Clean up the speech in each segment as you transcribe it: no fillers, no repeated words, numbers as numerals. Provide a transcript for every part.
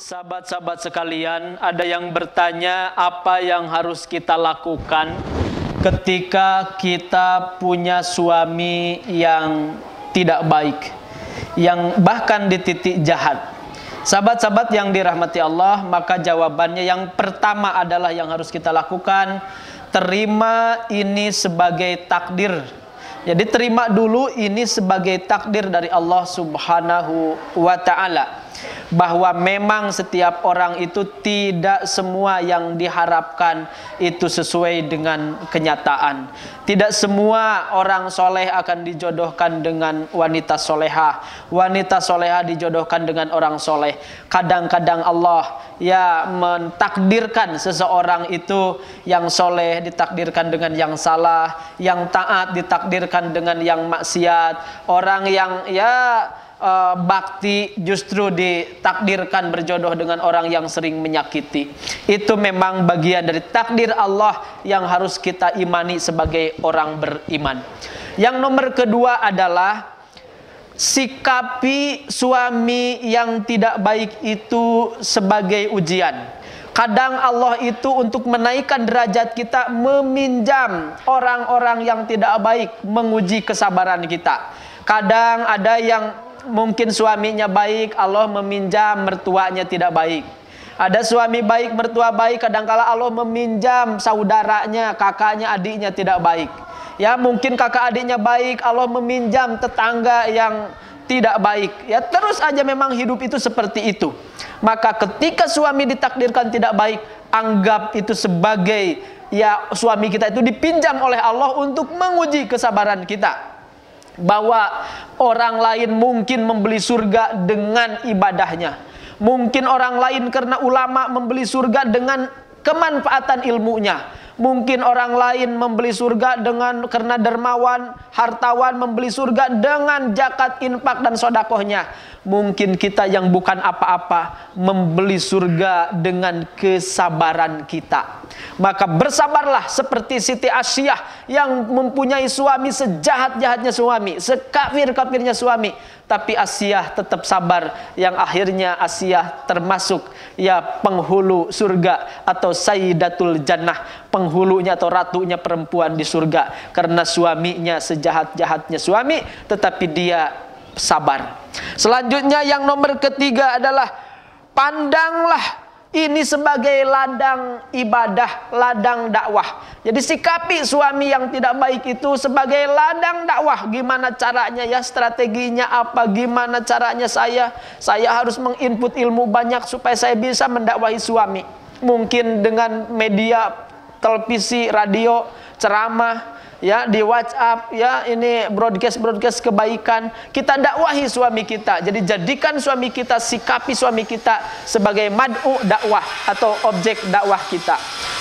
Sahabat-sahabat sekalian, ada yang bertanya apa yang harus kita lakukan ketika kita punya suami yang tidak baik, yang bahkan di titik jahat. Sahabat-sahabat yang dirahmati Allah, maka jawabannya yang pertama adalah yang harus kita lakukan, terima ini sebagai takdir. Jadi terima dulu ini sebagai takdir dari Allah Subhanahu wa ta'ala, bahwa memang setiap orang itu tidak semua yang diharapkan itu sesuai dengan kenyataan. Tidak semua orang soleh akan dijodohkan dengan wanita solehah. Wanita solehah dijodohkan dengan orang soleh. Kadang-kadang Allah ya mentakdirkan seseorang itu yang soleh ditakdirkan dengan yang salah, yang taat ditakdirkan dengan yang maksiat, orang yang bakti justru ditakdirkan berjodoh dengan orang yang sering menyakiti. Itu memang bagian dari takdir Allah yang harus kita imani sebagai orang beriman. Yang nomor kedua adalah sikapi suami yang tidak baik itu sebagai ujian. Kadang Allah itu untuk menaikkan derajat kita meminjam orang-orang yang tidak baik, menguji kesabaran kita. Kadang ada yang mungkin suaminya baik, Allah meminjam mertuanya tidak baik. Ada suami baik, mertua baik, kadangkala Allah meminjam saudaranya, kakaknya, adiknya tidak baik. Ya, mungkin kakak adiknya baik, Allah meminjam tetangga yang tidak baik. Ya, terus aja memang hidup itu seperti itu. Maka ketika suami ditakdirkan tidak baik, anggap itu sebagai ya suami kita itu dipinjam oleh Allah untuk menguji kesabaran kita. Bahwa orang lain mungkin membeli surga dengan ibadahnya. Mungkin orang lain karena ulama membeli surga dengan kemanfaatan ilmunya. Mungkin orang lain membeli surga karena dermawan, hartawan membeli surga dengan zakat, infak dan sodakohnya. Mungkin kita yang bukan apa-apa membeli surga dengan kesabaran kita. Maka bersabarlah seperti Siti Asyiyah yang mempunyai suami sejahat-jahatnya suami, sekafir-kafirnya suami. Tapi Asyiyah tetap sabar, yang akhirnya Asyiyah termasuk ya penghulu surga atau Sayyidatul Jannah, penghulunya atau ratunya perempuan di surga. Karena suaminya sejahat-jahatnya suami, tetapi dia sabar. Selanjutnya yang nomor ketiga adalah pandanglah ini sebagai ladang ibadah, ladang dakwah. Jadi sikapi suami yang tidak baik itu sebagai ladang dakwah. Gimana caranya ya, strateginya apa, gimana caranya saya harus menginput ilmu banyak supaya saya bisa mendakwahi suami. Mungkin dengan media televisi, radio, ceramah, ya di WhatsApp, ya ini broadcast kebaikan, kita dakwahi suami kita. Jadi jadikan suami kita, sikapi suami kita sebagai mad'u dakwah atau objek dakwah kita.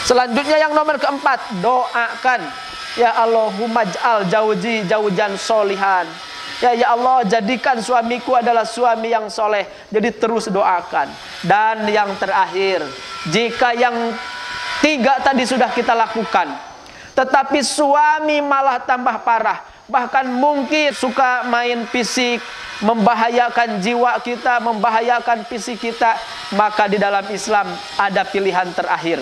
Selanjutnya yang nomor keempat, doakan, ya Allahumma ja'al jauji jaujan solihan. Ya Allah, jadikan suamiku adalah suami yang soleh. Jadi terus doakan. Dan yang terakhir, jika yang tiga tadi sudah kita lakukan, tetapi suami malah tambah parah, bahkan mungkin suka main fisik, membahayakan jiwa kita, membahayakan fisik kita, maka di dalam Islam ada pilihan terakhir.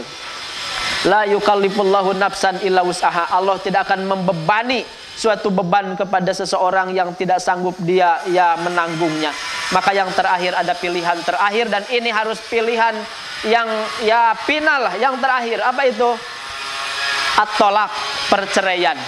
La yukallifullahu nafsan illa wus'aha. Allah tidak akan membebani suatu beban kepada seseorang yang tidak sanggup dia ya menanggungnya. Maka yang terakhir ada pilihan terakhir, dan ini harus pilihan yang ya final, yang terakhir. Apa itu? At-tolak, perceraian.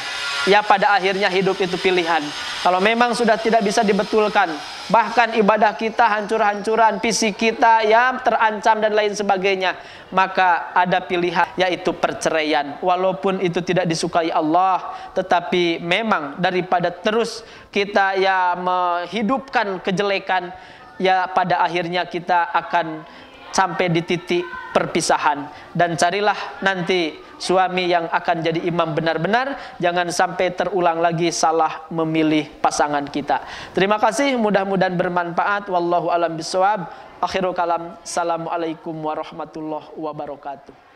Ya pada akhirnya hidup itu pilihan. Kalau memang sudah tidak bisa dibetulkan, bahkan ibadah kita hancur-hancuran, fisik kita ya terancam dan lain sebagainya, maka ada pilihan, yaitu perceraian. Walaupun itu tidak disukai Allah, tetapi memang daripada terus kita ya menghidupkan kejelekan, ya pada akhirnya kita akan sampai di titik perpisahan. Dan carilah nanti suami yang akan jadi imam benar-benar. Jangan sampai terulang lagi salah memilih pasangan kita. Terima kasih, mudah-mudahan bermanfaat. Wallahu a'lam bishawab. Akhirul kalam. Assalamualaikum warahmatullahi wabarakatuh.